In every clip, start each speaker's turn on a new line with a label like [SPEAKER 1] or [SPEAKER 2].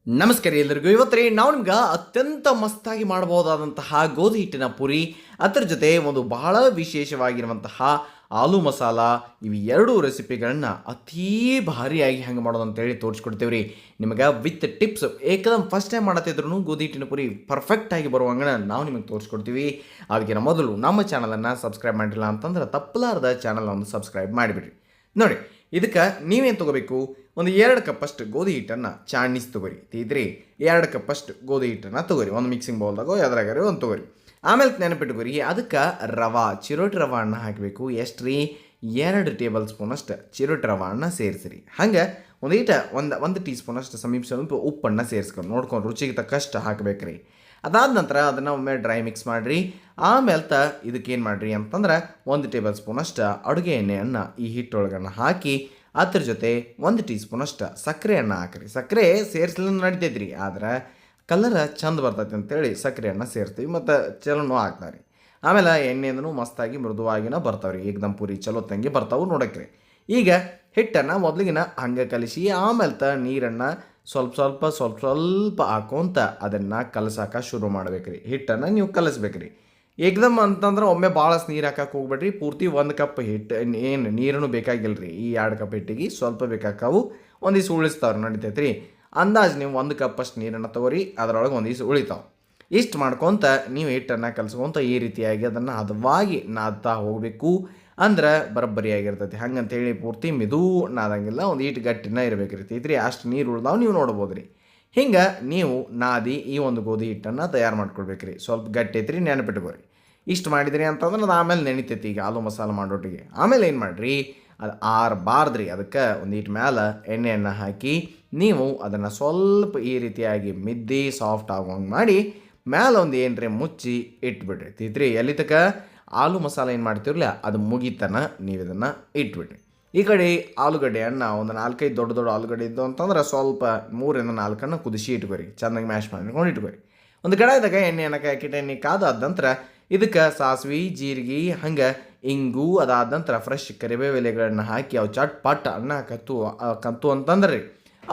[SPEAKER 1] ನಮಸ್ಕಾರ ಎಲ್ಲರಿಗೂ. ಇವತ್ತು ನಾವು ನಿಮ್ಗೆ ಅತ್ಯಂತ ಮಸ್ತಾಗಿ ಮಾಡಬಹುದಾದಂತಹ ಗೋಧಿ ಹಿಟ್ಟಿನ ಪುರಿ, ಅದರ ಜೊತೆ ಒಂದು ಬಹಳ ವಿಶೇಷವಾಗಿರುವಂತಹ ಆಲೂ ಮಸಾಲ, ಇವು ಎರಡು ರೆಸಿಪಿಗಳನ್ನ ಅತೀ ಭಾರಿಯಾಗಿ ಹೆಂಗೆ ಮಾಡೋದು ಅಂತೇಳಿ ತೋರಿಸ್ಕೊಡ್ತೇವೆ ರೀ ನಿಮಗೆ ವಿತ್ ಟಿಪ್ಸ್. ಏಕದಮ್ ಫಸ್ಟ್ ಟೈಮ್ ಮಾಡತ್ತಿದ್ರು ಗೋಧಿ ಹಿಟ್ಟಿನ ಪುರಿ ಪರ್ಫೆಕ್ಟಾಗಿ ಬರುವಂಗೆ ನಾವು ನಿಮಗೆ ತೋರಿಸ್ಕೊಡ್ತೀವಿ. ಅದಕ್ಕಿಂತ ಮೊದಲು ನಮ್ಮ ಚಾನಲನ್ನು ಸಬ್ಸ್ಕ್ರೈಬ್ ಮಾಡಿಲ್ಲ ಅಂತಂದ್ರೆ ತಪ್ಪಲಾರದ ಚಾನಲ್ ಒಂದು ಸಬ್ಸ್ಕ್ರೈಬ್ ಮಾಡಿಬಿಡ್ರಿ. ನೋಡಿ, ಇದಕ್ಕೆ ನೀವೇನು ತೊಗೋಬೇಕು, ಒಂದು 2 ಕಪ್ಪಷ್ಟು ಗೋಧಿ ಹಿಟ್ಟನ್ನು ಚಾಣಿಸಿ ತೊಗೊರಿ. ತಿದ್ರಿ 2 ಕಪ್ಪಷ್ಟು ಗೋಧಿ ಹಿಟ್ಟನ್ನು ತೊಗೊರಿ. ಒಂದು ಮಿಕ್ಸಿಂಗ್ ಬೌಲ್ದಾಗೋ ಯಾವ್ದ್ರಾಗಾರಿ ಒಂದು ತೊಗೊರಿ. ಆಮೇಲೆ ನೆನಪಿಟ್ಕೊರಿ, ಅದಕ್ಕೆ ರವಾ, ಚಿರೋಟಿ ರವಾ ಹಣ್ಣು ಹಾಕಬೇಕು. ಎಷ್ಟು ರೀ? 2 ಟೇಬಲ್ ಸ್ಪೂನಷ್ಟು ಚಿರೋಟಿ ರವಾ ಹಣ್ಣು ಸೇರಿಸಿರಿ. ಹಂಗೆ ಒಂದು ಟೀ ಸ್ಪೂನಷ್ಟು ಸ್ವಲ್ಪ ಉಪ್ಪನ್ನು ಸೇರಿಸ್ಕೊಂಡು ನೋಡ್ಕೊಂಡು ರುಚಿಗೆ ತಕ್ಕಷ್ಟು ಹಾಕಬೇಕ್ರಿ. ಅದಾದ ನಂತರ ಅದನ್ನು ಒಮ್ಮೆ ಡ್ರೈ ಮಿಕ್ಸ್ ಮಾಡಿರಿ. ಆಮೇಲೆ ಇದಕ್ಕೇನು ಮಾಡಿರಿ ಅಂತಂದ್ರೆ 1 ಟೇಬಲ್ ಸ್ಪೂನಷ್ಟು ಅಡುಗೆ ಎಣ್ಣೆಯನ್ನು ಈ ಹಿಟ್ಟೊಳಗನ್ನು ಹಾಕಿ ಅದ್ರ ಜೊತೆ 1 ಟೀ ಸ್ಪೂನಷ್ಟು ಸಕ್ಕರೆಯನ್ನು ಹಾಕಿರಿ. ಸಕ್ಕರೆ ಸೇರಿಸ್ಲಿಲ್ಲ ನಡಿತೈತ್ರಿ, ಆದ್ರೆ ಕಲರ್ ಚಂದ ಬರ್ತೈತೆ ಅಂತೇಳಿ ಸಕ್ಕರೆಯನ್ನು ಸೇರಿಸ್ತೀವಿ ಮತ್ತು ಚಲೋನೂ ಹಾಕ್ತಾರೆ. ಆಮೇಲೆ ಎಣ್ಣೆಂದೂ ಮಸ್ತಾಗಿ ಮೃದುವಾಗಿನ ಬರ್ತಾವ್ರಿ, ಏಕದಮ್ ಪೂರಿ ಚಲೋ ತಂಗಿ ಬರ್ತಾವೆ ನೋಡಕ್ರಿ. ಈಗ ಹಿಟ್ಟನ್ನು ಮೊದಲಿಗಿನ ಹಂಗೆ ಕಲಿಸಿ ಆಮೇಲೆ ನೀರನ್ನು ಸ್ವಲ್ಪ ಹಾಕೋಂತ ಅದನ್ನು ಕಲಸಾಕ ಶುರು ಮಾಡ್ಬೇಕ್ರಿ. ಹಿಟ್ಟನ್ನು ನೀವು ಕಲಿಸ್ಬೇಕ್ರಿ. ಏಕದಮ್ ಅಂತಂದ್ರೆ ಒಮ್ಮೆ ಭಾಳ ನೀರು ಹಾಕಕ್ಕೆ ಹೋಗ್ಬೇಡ್ರಿ. ಪೂರ್ತಿ 1 ಕಪ್ ಹಿಟ್ಟು ಏನು ನೀರನ್ನು ಬೇಕಾಗಿಲ್ಲ ರೀ. ಈ 2 ಕಪ್ ಹಿಟ್ಟಿಗೆ ಸ್ವಲ್ಪ ಬೇಕಾಕಾವು, ಒಂದಿವ್ಸ ಉಳಿಸ್ತಾವ್ರಿ, ನಡಿತೈತೆ ರೀ. ಅಂದಾಜು ನೀವು 1 ಕಪ್ಪಷ್ಟು ನೀರನ್ನು ತೊಗೊರಿ, ಅದರೊಳಗೆ ಒಂದಿವ್ಸ ಉಳಿತಾವೆ. ಇಷ್ಟು ಮಾಡ್ಕೊತ ನೀವು ಹಿಟ್ಟನ್ನು ಕಲಸ್ಕೊತ ಈ ರೀತಿಯಾಗಿ ಅದನ್ನು ಹದವಾಗಿ ನಾದ್ತಾ ಹೋಗಬೇಕು. ಅಂದ್ರೆ ಬರೋಬ್ಬರಿಯಾಗಿರ್ತೈತಿ. ಹಂಗಂತೇಳಿ ಪೂರ್ತಿ ಮಿದು ನಾದಂಗಿಲ್ಲ, ಒಂದು ಈಟು ಗಟ್ಟಿನ ಇರಬೇಕಿರ್ತೈತ್ರಿ. ಅಷ್ಟು ನೀರು ಉಳ್ದಾವ್ ನೀವು ನೋಡ್ಬೋದು ರೀ. ಹಿಂಗೆ ನೀವು ನಾದಿ ಈ ಒಂದು ಗೋಧಿ ಹಿಟ್ಟನ್ನು ತಯಾರು ಮಾಡ್ಕೊಳ್ಬೇಕ್ರಿ. ಸ್ವಲ್ಪ ಗಟ್ಟಿ ಐತ್ರಿ, ನೆನಪಿಟ್ಕೋರಿ. ಇಷ್ಟು ಮಾಡಿದ್ರಿ ಅಂತಂದ್ರೆ ಅದು ಆಮೇಲೆ ನೆನಿತೈತಿ. ಈಗ ಆಲೂ ಮಸಾಲ ಮಾಡೋಟಿಗೆ ಆಮೇಲೆ ಏನು ಮಾಡಿರಿ, ಅದು ಆರಬಾರ್ದ್ರಿ. ಅದಕ್ಕೆ ಒಂದು ಇಟ್ಟು ಮ್ಯಾಲೆ ಎಣ್ಣೆಯನ್ನು ಹಾಕಿ ನೀವು ಅದನ್ನು ಸ್ವಲ್ಪ ಈ ರೀತಿಯಾಗಿ ಮಿದ್ದಿ ಸಾಫ್ಟ್ ಆಗೋಂಗೆ ಮಾಡಿ ಮ್ಯಾಲೆ ಒಂದು ಏನರಿ ಮುಚ್ಚಿ ಇಟ್ಬಿಡ್ರಿ. ತಿದ್ರಿ ಎಲ್ಲಿ ತನಕ ಆಲೂ ಮಸಾಲ ಏನು ಮಾಡ್ತಿರಲಿಲ್ಲ ಅದು ಮುಗಿತನ ನೀವು ಇದನ್ನು ಇಟ್ಬಿಡ್ರಿ. ಈ ಕಡೆ ಆಲೂಗಡ್ಡೆಯನ್ನು ಒಂದು 4-5 ದೊಡ್ಡ ಆಲೂಗಡ್ಡೆ ಇದ್ದು ಅಂತಂದ್ರೆ ಸ್ವಲ್ಪ 3-4 ಕುದಿಸಿ ಇಟ್ಕೊರಿ. ಚೆನ್ನಾಗಿ ಮ್ಯಾಶ್ ಮಾಡ್ಕೊಂಡು ಇಟ್ಕೊರಿ. ಒಂದು ಕಡಾಯಿದಾಗ ಎಣ್ಣೆಯನ್ನು ಕಾಕಿಟ್ಟು ಎಣ್ಣೆ ಕಾದಾದ ನಂತರ ಇದಕ್ಕೆ ಸಾಸಿವೆ, ಜೀರಿಗೆ, ಹಂಗೆ ಇಂಗು, ಅದಾದ ನಂತರ ಫ್ರೆಶ್ ಕರಿಬೇವು ಎಲೆಗಳನ್ನು ಹಾಕಿ ಅವು ಚಟ್ ಪಟ್ ಅನ್ನ ಕಂತು ಅಂತಂದ್ರೆ ರೀ,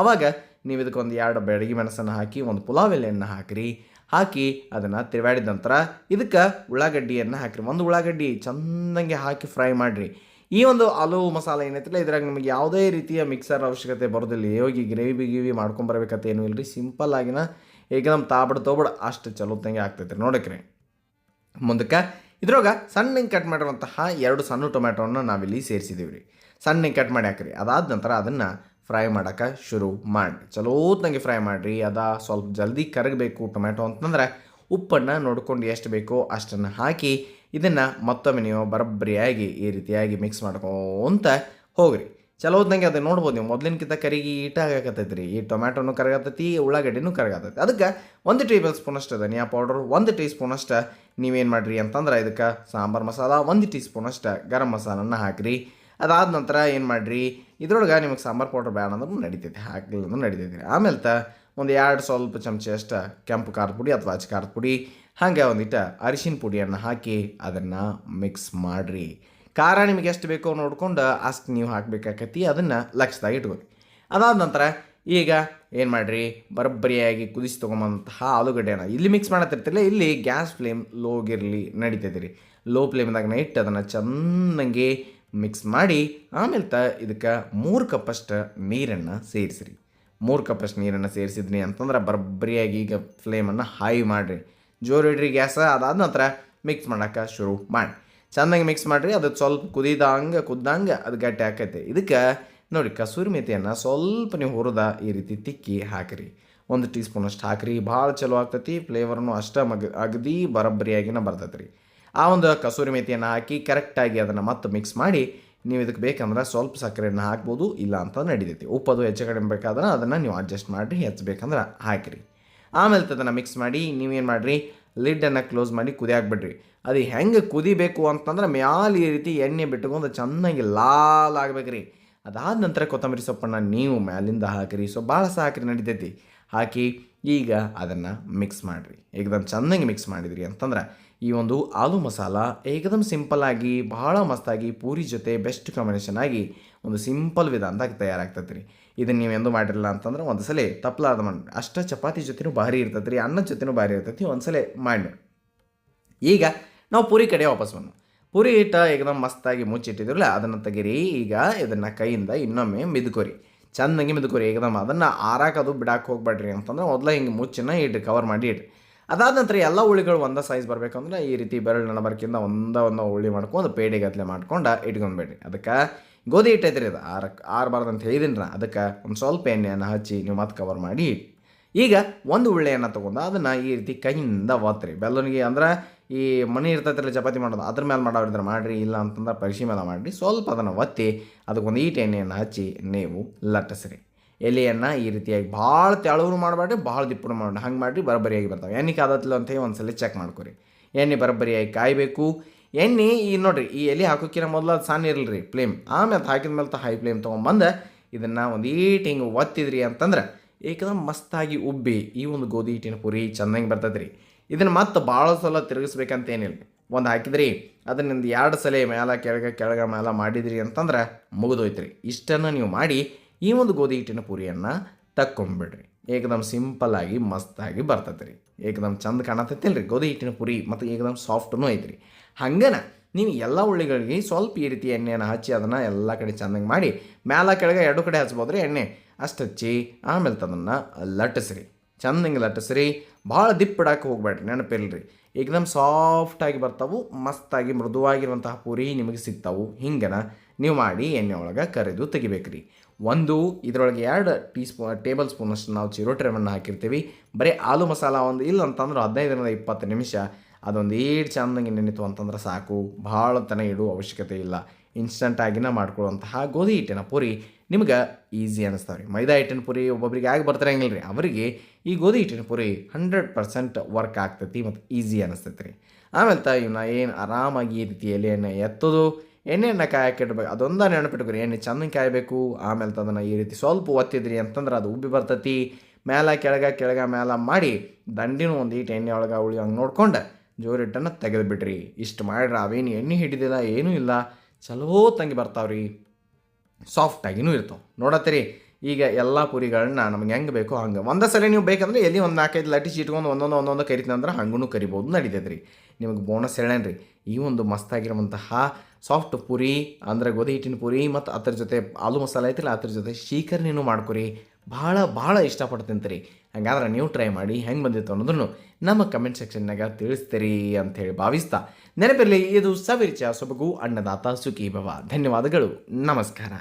[SPEAKER 1] ಅವಾಗ ನೀವು ಇದಕ್ಕೆ ಒಂದು 2 ಬೆಳಗ್ಗೆ ಮೆಣಸನ್ನು ಹಾಕಿ ಒಂದು ಪುಲಾವ್ ಎಲೆಯನ್ನು ಹಾಕಿರಿ. ಹಾಕಿ ಅದನ್ನು ತಿರುವಾಡಿದ ನಂತರ ಇದಕ್ಕೆ ಉಳ್ಳಾಗಡ್ಡಿಯನ್ನು ಹಾಕಿರಿ. ಒಂದು ಉಳ್ಳಾಗಡ್ಡಿ ಚೆಂದಂಗೆ ಹಾಕಿ ಫ್ರೈ ಮಾಡಿರಿ. ಈ ಒಂದು ಆಲೂ ಮಸಾಲ ಏನೈತಿಲ್ಲ, ಇದ್ರಾಗ ನಿಮಗೆ ಯಾವುದೇ ರೀತಿಯ ಮಿಕ್ಸರ್ ಅವಶ್ಯಕತೆ ಬರೋದಿಲ್ಲ. ಹೋಗಿ ಗ್ರೇವಿ ಮಾಡ್ಕೊಂಬರ್ಬೇಕಂತ ಏನೂ ಇಲ್ಲ ರೀ. ಸಿಂಪಲ್ ಆಗಿನ ಏಕದಮ್ ತಾಬಡ ಅಷ್ಟು ಚಲೋ ತಂಗೆ ಆಗ್ತೈತೆ ರೀ. ನೋಡಕ್ರಿ, ಮುಂದಕ್ಕೆ ಇದ್ರೊಳಗೆ ಸಣ್ಣಗೆ ಕಟ್ ಮಾಡಿರುವಂತಹ 2 ಸಣ್ಣ ಟೊಮ್ಯಾಟೋವನ್ನು ನಾವಿಲ್ಲಿ ಸೇರಿಸಿದ್ದೀವಿ ರೀ. ಸಣ್ಣಗೆ ಕಟ್ ಮಾಡಿ ಹಾಕಿರಿ. ಅದಾದ ನಂತರ ಅದನ್ನು ಫ್ರೈ ಮಾಡೋಕೆ ಶುರು ಮಾಡಿ ಚಲೋತ್ನಂಗೆ ಫ್ರೈ ಮಾಡಿರಿ. ಸ್ವಲ್ಪ ಜಲ್ದಿ ಕರಗಬೇಕು ಟೊಮ್ಯಾಟೊ ಅಂತಂದ್ರೆ ಉಪ್ಪನ್ನು ನೋಡ್ಕೊಂಡು ಎಷ್ಟು ಬೇಕೋ ಅಷ್ಟನ್ನು ಹಾಕಿ ಇದನ್ನು ಮತ್ತೊಮ್ಮೆ ನೀವು ಬರೋಬ್ಬರಿಯಾಗಿ ಈ ರೀತಿಯಾಗಿ ಮಿಕ್ಸ್ ಮಾಡ್ಕೊತ ಹೋಗ್ರಿ. ಚಲೋತ್ನಂಗೆ ಅದನ್ನು ನೋಡ್ಬೋದು ನೀವು. ಮೊದಲಿನಕ್ಕಿಂತ ಕರಿಗಿ ಆಗಕತ್ತೈತಿ ರೀ. ಈ ಟೊಮ್ಯಾಟೊನು ಕರಗತೈತಿ, ಉಳ್ಳಾಗಡ್ಡಿನೂ ಕರಗತೈತಿ. ಅದಕ್ಕೆ 1 ಟೇಬಲ್ ಸ್ಪೂನಷ್ಟು ಧನಿಯಾ ಪೌಡರ್, 1 ಟೀ ಸ್ಪೂನಷ್ಟು ನೀವೇನು ಮಾಡಿರಿ ಅಂತಂದ್ರೆ ಇದಕ್ಕೆ ಸಾಂಬಾರು ಮಸಾಲ, 1 ಟೀ ಸ್ಪೂನಷ್ಟು ಗರಂ ಮಸಾಲನ್ನು ಹಾಕಿರಿ. ಅದಾದ ನಂತರ ಏನು ಮಾಡಿರಿ, ಇದ್ರೊಳಗೆ ನಿಮಗೆ ಸಾಂಬಾರು ಪೌಡ್ರ್ ಬೇಡ ಅಂದ್ರೂ ನಡಿತೈತಿ, ಹಾಕಲಿಲ್ಲ ಅಂದ್ರೂ ನಡಿತೈತಿ. ಆಮೇಲೆ ಒಂದು 2 ಸ್ವಲ್ಪ ಚಮಚ ಅಷ್ಟು ಕೆಂಪು ಖಾರದ ಪುಡಿ ಅಥವಾ ಅಚ್ಚ ಖಾರದ ಪುಡಿ, ಹಾಗೆ ಒಂದಿಟ್ಟು ಅರಿಶಿನ ಪುಡಿಯನ್ನು ಹಾಕಿ ಅದನ್ನು ಮಿಕ್ಸ್ ಮಾಡಿರಿ. ಖಾರ ನಿಮಗೆ ಎಷ್ಟು ಬೇಕೋ ನೋಡ್ಕೊಂಡು ಅಷ್ಟು ನೀವು ಹಾಕಬೇಕಾಕತಿ, ಅದನ್ನು ಲಕ್ಷದಾಗ ಇಟ್ಕೊರಿ. ಅದಾದ ನಂತರ ಈಗ ಏನು ಮಾಡಿರಿ, ಬರೋಬ್ಬರಿಯಾಗಿ ಕುದಿಸಿ ತೊಗೊಂಬಂತಹ ಆಲೂಗಡ್ಡೆನ ಇಲ್ಲಿ ಮಿಕ್ಸ್ ಮಾಡತ್ತಿರ್ತಿಲ್ಲ. ಇಲ್ಲಿ ಗ್ಯಾಸ್ ಫ್ಲೇಮ್ ಲೋಗಿರಲಿ, ನಡಿತೈತಿ ರೀ. ಲೋ ಫ್ಲೇಮ್ದಾಗ ಇಟ್ಟು ಅದನ್ನು ಚೆನ್ನಾಗಿ ಮಿಕ್ಸ್ ಮಾಡಿ ಆಮೇಲೆ ಇದಕ್ಕೆ 3 ಕಪ್ಪಷ್ಟು ನೀರನ್ನು ಸೇರಿಸಿರಿ. 3 ಕಪ್ಪಷ್ಟು ನೀರನ್ನು ಸೇರಿಸಿದ್ರಿ ಅಂತಂದ್ರೆ ಬರೋಬ್ಬರಿಯಾಗಿ ಈಗ ಫ್ಲೇಮನ್ನು ಹೈ ಮಾಡಿರಿ, ಜೋರು ಇಡ್ರಿ ಗ್ಯಾಸ. ಅದಾದ ನಂತರ ಮಿಕ್ಸ್ ಮಾಡೋಕೆ ಶುರು ಮಾಡಿ ಚೆನ್ನಾಗಿ ಮಿಕ್ಸ್ ಮಾಡಿರಿ. ಅದು ಸ್ವಲ್ಪ ಕುದ್ದಂಗೆ ಅದು ಗಟ್ಟಿ ಆಕೈತೆ. ಇದಕ್ಕೆ ನೋಡಿ, ಕಸೂರಿ ಮೇಥಿಯನ್ನು ಸ್ವಲ್ಪ ನೀವು ಹುರಿದ ಈ ರೀತಿ ತಿಕ್ಕಿ ಹಾಕಿರಿ. 1 ಟೀ ಸ್ಪೂನಷ್ಟು ಹಾಕಿರಿ. ಭಾಳ ಚಲೋ ಆಗ್ತೈತಿ. ಫ್ಲೇವರ್ನು ಅಷ್ಟೇ ಅಗದಿ ಬರೋಬ್ಬರಿಯಾಗಿನ ಬರ್ತೈತೆ ರೀ. ಆ ಒಂದು ಕಸೂರಿ ಮೇಥಿಯನ್ನು ಹಾಕಿ ಕರೆಕ್ಟಾಗಿ ಅದನ್ನು ಮತ್ತೆ ಮಿಕ್ಸ್ ಮಾಡಿ ನೀವು ಇದಕ್ಕೆ ಬೇಕಂದ್ರೆ ಸ್ವಲ್ಪ ಸಕ್ಕರೆಯನ್ನು ಹಾಕ್ಬೋದು, ಇಲ್ಲ ಅಂತ ನಡಿತೈತಿ. ಉಪ್ಪದು ಹೆಚ್ಚು ಕಡಿಮೆ ಬೇಕಾದ್ರೆ ಅದನ್ನು ನೀವು ಅಡ್ಜಸ್ಟ್ ಮಾಡಿರಿ, ಹೆಚ್ಚಬೇಕಂದ್ರೆ ಹಾಕಿರಿ. ಆಮೇಲೆ ಅದನ್ನು ಮಿಕ್ಸ್ ಮಾಡಿ ನೀವೇನು ಮಾಡಿರಿ, ಲಿಡ್ಡನ್ನು ಕ್ಲೋಸ್ ಮಾಡಿ ಕುದಿಯಾಕ್ಬಿಡ್ರಿ. ಅದು ಹೆಂಗೆ ಕುದಿಬೇಕು ಅಂತಂದ್ರೆ ಮ್ಯಾಲೆ ಈ ರೀತಿ ಎಣ್ಣೆ ಬಿಟ್ಕೊಂಡು ಚೆನ್ನಾಗಿ ಲಾಲ್ ಆಗ್ಬೇಕ್ರಿ. ಅದಾದ ನಂತರ ಕೊತ್ತಂಬರಿ ಸೊಪ್ಪನ್ನು ನೀವು ಮ್ಯಾಲಿಂದ ಹಾಕಿರಿ. ಭಾಳ ಹಾಕಿರಿ, ನಡಿತೈತಿ. ಹಾಕಿ ಈಗ ಅದನ್ನು ಮಿಕ್ಸ್ ಮಾಡಿರಿ. ಏಕದಮ್ ಚೆನ್ನಾಗಿ ಮಿಕ್ಸ್ ಮಾಡಿದ್ರಿ ಅಂತಂದ್ರೆ ಈ ಒಂದು ಆಲೂ ಮಸಾಲ ಏಕದಮ್ ಸಿಂಪಲ್ಲಾಗಿ ಭಾಳ ಮಸ್ತಾಗಿ ಪೂರಿ ಜೊತೆ ಬೆಸ್ಟ್ ಕಾಂಬಿನೇಷನ್ ಆಗಿ ಒಂದು ಸಿಂಪಲ್ ವಿಧಾನದಾಗ ತಯಾರಾಗ್ತೈತೆ ರೀ. ಇದನ್ನು ನೀವು ಎಂದು ಮಾಡಿರಲ್ಲ ಅಂತಂದ್ರೆ ಒಂದು ಸಲ ತಪ್ಪಲಾರ್ದ ಮಾಡಿ ಅಷ್ಟು ಚಪಾತಿ ಜೊತೆನೂ ಭಾರಿ ಇರ್ತೈತೆ ರೀ, ಅನ್ನದ ಜೊತೆನೂ ಭಾರಿ ಇರ್ತೈತಿ. ಒಂದು ಸಲ ಮಾಡಿ ನೋಡಿ. ಈಗ ನಾವು ಪೂರಿ ಕಡೆ ವಾಪಸ್ ಬಂದು ಪೂರಿ ಹಿಟ್ಟ ಏಕದಮ್ ಮಸ್ತಾಗಿ ಮುಚ್ಚಿಟ್ಟಿದ್ರಲ್ಲ ಅದನ್ನು ತೆಗೀರಿ. ಈಗ ಇದನ್ನು ಕೈಯಿಂದ ಇನ್ನೊಮ್ಮೆ ಮಿದ್ಕೋರಿ, ಚೆಂದಂಗೆ ಮಿದ್ಕೋರಿ ಏಕದಮ್. ಅದನ್ನು ಆರಾಕದು ಬಿಡಾಕೆ ಹೋಗ್ಬೇಡ್ರಿ ಅಂತಂದ್ರೆ ಮೊದಲ ಹಿಂಗೆ ಮುಚ್ಚನ್ನ ಇಡ್ರಿ, ಕವರ್ ಮಾಡಿ ಇಡ್ರಿ. ಅದಾದ ನಂತರ ಎಲ್ಲ ಉಳ್ಳಿಗಳು ಒಂದೇ ಸೈಜ್ ಬರಬೇಕಂದ್ರೆ ಈ ರೀತಿ ಬೆರಳು ನಡಬರ್ಕಿಂದ ಒಂದು ಉಳ್ಳಿ ಮಾಡ್ಕೊಂಡು ಪೇಡೆಗತ್ಲೆ ಮಾಡ್ಕೊಂಡು ಇಟ್ಕೊಂಡ್ಬೇಡ್ರಿ. ಅದಕ್ಕೆ ಗೋಧಿ ಹಿಟ್ಟು ಐತ್ರಿ, ಅದು ಆರಬಾರ್ದು ಅಂತ ಹೇಳಿದಿನಿ. ಅದಕ್ಕೆ ಒಂದು ಸ್ವಲ್ಪ ಎಣ್ಣೆಯನ್ನು ಹಚ್ಚಿ ನೀವು ಮತ್ತೆ ಕವರ್ ಮಾಡಿ ಇಡಿ. ಈಗ ಒಂದು ಉಳ್ಳೆಯನ್ನು ತೊಗೊಂಡು ಅದನ್ನು ಈ ರೀತಿ ಕೈಯಿಂದ ಒತ್ತಿರಿ. ಬೆಲ್ಲನಿಗೆ ಅಂದ್ರೆ ಈ ಮನೆ ಇರ್ತೈತಿಲ್ಲ ಚಪಾತಿ ಮಾಡೋದು ಅದ್ರ ಮೇಲೆ ಮಾಡೋರಿದ್ರೆ ಮಾಡಿರಿ, ಇಲ್ಲ ಅಂತಂದ್ರೆ ಪರಿಶಿ ಮೇಲೆ ಮಾಡಿರಿ. ಸ್ವಲ್ಪ ಅದನ್ನು ಒತ್ತಿ ಅದಕ್ಕೊಂದು ಈಟು ಎಣ್ಣೆಯನ್ನು ಹಚ್ಚಿ ನೀವು ಲಟ್ಟಿಸ್ರಿ. ಎಲೆಯನ್ನು ಈ ರೀತಿಯಾಗಿ ಭಾಳ ತೆಳವರು ಮಾಡಬೇಡ್ರಿ, ಭಾಳ ದಿಪ್ಪು ಮಾಡಬೇಡಿ. ಹಂಗೆ ಮಾಡಿರಿ ಬರೋಬ್ಬರಿಯಾಗಿ ಬರ್ತಾವೆ. ಎಣ್ಣೆ ಕಾದತ್ತಿಲ್ಲ ಅಂತ ಹೇಳಿ ಒಂದು ಸಲ ಚೆಕ್ ಮಾಡ್ಕೊರಿ. ಎಣ್ಣೆ ಬರೋಬ್ಬರಿಯಾಗಿ ಕಾಯಬೇಕು. ಎಣ್ಣೆ ಈ ನೋಡಿರಿ, ಈ ಎಲೆ ಹಾಕೋಕ್ಕಿಂತ ಮೊದಲು ಅದು ಸಣ್ಣ ಇರಲಿ ರೀ ಫ್ಲೇಮ್. ಆಮೇಲೆ ಹಾಕಿದ ಮೇಲೆ ಹೈ ಫ್ಲೇಮ್ ತೊಗೊಂಬಂದು ಇದನ್ನು ಒಂದು ಈಟು ಹಿಂಗೆ ಒತ್ತಿದ್ರಿ ಅಂತಂದ್ರೆ ಏಕದಮ್ ಮಸ್ತಾಗಿ ಉಬ್ಬಿ ಈ ಒಂದು ಗೋಧಿ ಹಿಟ್ಟಿನ ಪುರಿ ಚೆಂದಂಗೆ ಬರ್ತದೆ ರೀ. ಇದನ್ನು ಮತ್ತೆ ಭಾಳ ಸಲ ತಿರುಗಿಸ್ಬೇಕಂತ ಏನಿಲ್ಲ. ಒಂದು ಹಾಕಿದ್ರಿ ಅದನ್ನಿಂದ 2 ಸಲ ಮೇಲೆ ಕೆಳಗೆ ಮೇಲೆ ಮಾಡಿದ್ರಿ ಅಂತಂದ್ರೆ ಮುಗಿದೋಯ್ತು ರೀ. ಇಷ್ಟನ್ನು ನೀವು ಮಾಡಿ ಈ ಒಂದು ಗೋಧಿ ಹಿಟ್ಟಿನ ಪುರಿಯನ್ನು ತಕ್ಕೊಂಬಿಡ್ರಿ. ಏಕದಮ್ ಸಿಂಪಲ್ಲಾಗಿ ಮಸ್ತಾಗಿ ಬರ್ತದೆ ರೀ. ಏಕದಮ್ ಚಂದ ಕಾಣತೈತಿಲ್ಲ ರೀ ಗೋಧಿ ಹಿಟ್ಟಿನ ಪುರಿ, ಮತ್ತು ಏಕದಮ್ ಸಾಫ್ಟೂ ಐತ್ರಿ. ಹಂಗನ ನೀವು ಎಲ್ಲ ಉಳ್ಳಿಗಳಿಗೆ ಸ್ವಲ್ಪ ಈ ರೀತಿ ಎಣ್ಣೆಯನ್ನು ಹಚ್ಚಿ ಅದನ್ನು ಎಲ್ಲ ಕಡೆ ಚೆಂದಂಗೆ ಮಾಡಿ ಮ್ಯಾಲ ಕೆಳಗೆ 2 ಕಡೆ ಹಚ್ಬೋದು ರೀ ಎಣ್ಣೆ. ಅಷ್ಟು ಹಚ್ಚಿ ಆಮೇಲೆ ಅದನ್ನು ಲಟ್ಟಿಸ್ರಿ, ಚೆಂದಂಗೆ ಲಟ್ಟಿಸ್ರಿ. ಭಾಳ ದಿಪ್ಪಿಡಾಕೆ ಹೋಗ್ಬೇಡ್ರಿ, ನೆನಪಿಲ್ರಿ. ಏಕದಮ್ ಸಾಫ್ಟಾಗಿ ಬರ್ತಾವೆ, ಮಸ್ತಾಗಿ ಮೃದುವಾಗಿರುವಂತಹ ಪೂರಿ ನಿಮಗೆ ಸಿಗ್ತಾವೆ. ಹಿಂಗನ ನೀವು ಮಾಡಿ ಎಣ್ಣೆ ಒಳಗೆ ಕರೆದು ತೆಗಿಬೇಕ್ರಿ. ಇದರೊಳಗೆ 2 ಟೇಬಲ್ ಸ್ಪೂನಷ್ಟು ನಾವು ಚಿರೋಟಿ ರವೆಯನ್ನು ಹಾಕಿರ್ತೀವಿ. ಬರೀ ಆಲೂ ಮಸಾಲ ಒಂದು ಇಲ್ಲ ಅಂತಂದ್ರೆ 15ರಿಂದ 20 ನಿಮಿಷ ಅದೊಂದು ಚೆಂದಂಗೆ ನೆನಿತು ಅಂತಂದ್ರೆ ಸಾಕು. ಭಾಳ ತನ ಇಡುವ ಅವಶ್ಯಕತೆ ಇಲ್ಲ. ಇನ್ಸ್ಟಂಟಾಗಿನ ಮಾಡ್ಕೊಳ್ಳುವಂತಹ ಗೋಧಿ ಹಿಟ್ಟಿನ ಪುರಿ ನಿಮ್ಗೆ ಈಸಿ ಅನ್ನಿಸ್ತಾವೆ ರೀ. ಮೈದಾ ಹಿಟ್ಟಿನ ಪುರಿ ಒಬ್ಬೊಬ್ರಿಗೆ ಆಗಿ ಬರ್ತಿರಂಗಿಲ್ಲ ರೀ, ಅವರಿಗೆ ಈ ಗೋಧಿ ಹಿಟ್ಟಿನ ಪುರಿ 100% ವರ್ಕ್ ಆಗ್ತೈತಿ ಮತ್ತು ಈಸಿ ಅನ್ನಿಸ್ತೈತಿ ರೀ. ಆಮೇಲೆ ಇವನ್ನ ಏನು ಆರಾಮಾಗಿ ಈ ರೀತಿ ಎಲೆಯನ್ನು ಎತ್ತೋದು, ಎಣ್ಣೆಯನ್ನು ಕಾಯಕ್ಕೆ ಇಡಬೇಕು. ಅದೊಂದು ನೆನಪಿಟ್ಕೊರಿ, ಎಣ್ಣೆ ಚೆಂದಂಗೆ ಕಾಯಬೇಕು. ಆಮೇಲೆ ಅದನ್ನು ಈ ರೀತಿ ಸ್ವಲ್ಪ ಒತ್ತಿದ್ರಿ ಅಂತಂದ್ರೆ ಅದು ಉಬ್ಬಿ ಬರ್ತೈತಿ. ಮೇಲೆ ಕೆಳಗೆ ಮೇಲೆ ಮಾಡಿ ದಂಡಿನೂ ಒಂದು ಈಟು ಎಣ್ಣೆ ಒಳಗೆ ಉಳಿಯೋಂಗೆ ನೋಡ್ಕೊಂಡು ಜೋರಿಟ್ಟನ್ನು ತೆಗೆದುಬಿಟ್ರಿ. ಇಷ್ಟು ಮಾಡಿದ್ರೆ ಅವೇನು ಎಣ್ಣೆ ಹಿಡಿದಿಲ್ಲ, ಏನೂ ಇಲ್ಲ, ಚಲೋ ತಂಗಿ ಬರ್ತಾವ್ರಿ, ಸಾಫ್ಟಾಗಿನೂ ಇರ್ತಾವೆ. ನೋಡತ್ತೀರಿ ಈಗ ಎಲ್ಲ ಪುರಿಗಳನ್ನ ನಮ್ಗೆ ಹೆಂಗೆ ಬೇಕೋ ಹಂಗೆ. ಒಂದೇ ಸಲ ನೀವು ಬೇಕಂದ್ರೆ ಎಲ್ಲಿ ಒಂದು 4-5 ಲಟ್ಟಿಸಿ ಇಟ್ಕೊಂಡು ಒಂದೊಂದು ಕರಿತಂದ್ರೆ ಹಂಗೂ ಕರಿಬೋದು, ನಡೀತೈತೆ ರೀ. ನಿಮಗೆ ಬೋನಸ್ ಹೇಳೇನ್ರಿ, ಈ ಒಂದು ಮಸ್ತಾಗಿರುವಂತಹ ಸಾಫ್ಟ್ ಪುರಿ ಅಂದರೆ ಗೋಧಿ ಹಿಟ್ಟಿನ ಪುರಿ ಮತ್ತು ಅದ್ರ ಜೊತೆ ಆಲೂ ಮಸಾಲೆ ಐತಿಲ್ಲ ಅದ್ರ ಜೊತೆ ಶೀಕರ್ಣಿನೂ ಮಾಡ್ಕೊರಿ. ಭಾಳ ಇಷ್ಟಪಟ್ಟು ತಿಂತೀರಿ. ಹಾಗಾದ್ರೆ ನೀವು ಟ್ರೈ ಮಾಡಿ ಹೆಂಗೆ ಬಂದಿತ್ತು ಅನ್ನೋದನ್ನು ನಮ್ಮ ಕಮೆಂಟ್ ಸೆಕ್ಷನ್ನಾಗ ತಿಳಿಸ್ತೀರಿ ಅಂಥೇಳಿ ಭಾವಿಸ್ತಾ, ನೆನಪಿರಲಿ ಇದು ಸವಿರುಚಿಯ ಸೊಬಗು ಅನ್ನದಾತ ಸುಖೀ ಭವ. ಧನ್ಯವಾದಗಳು, ನಮಸ್ಕಾರ.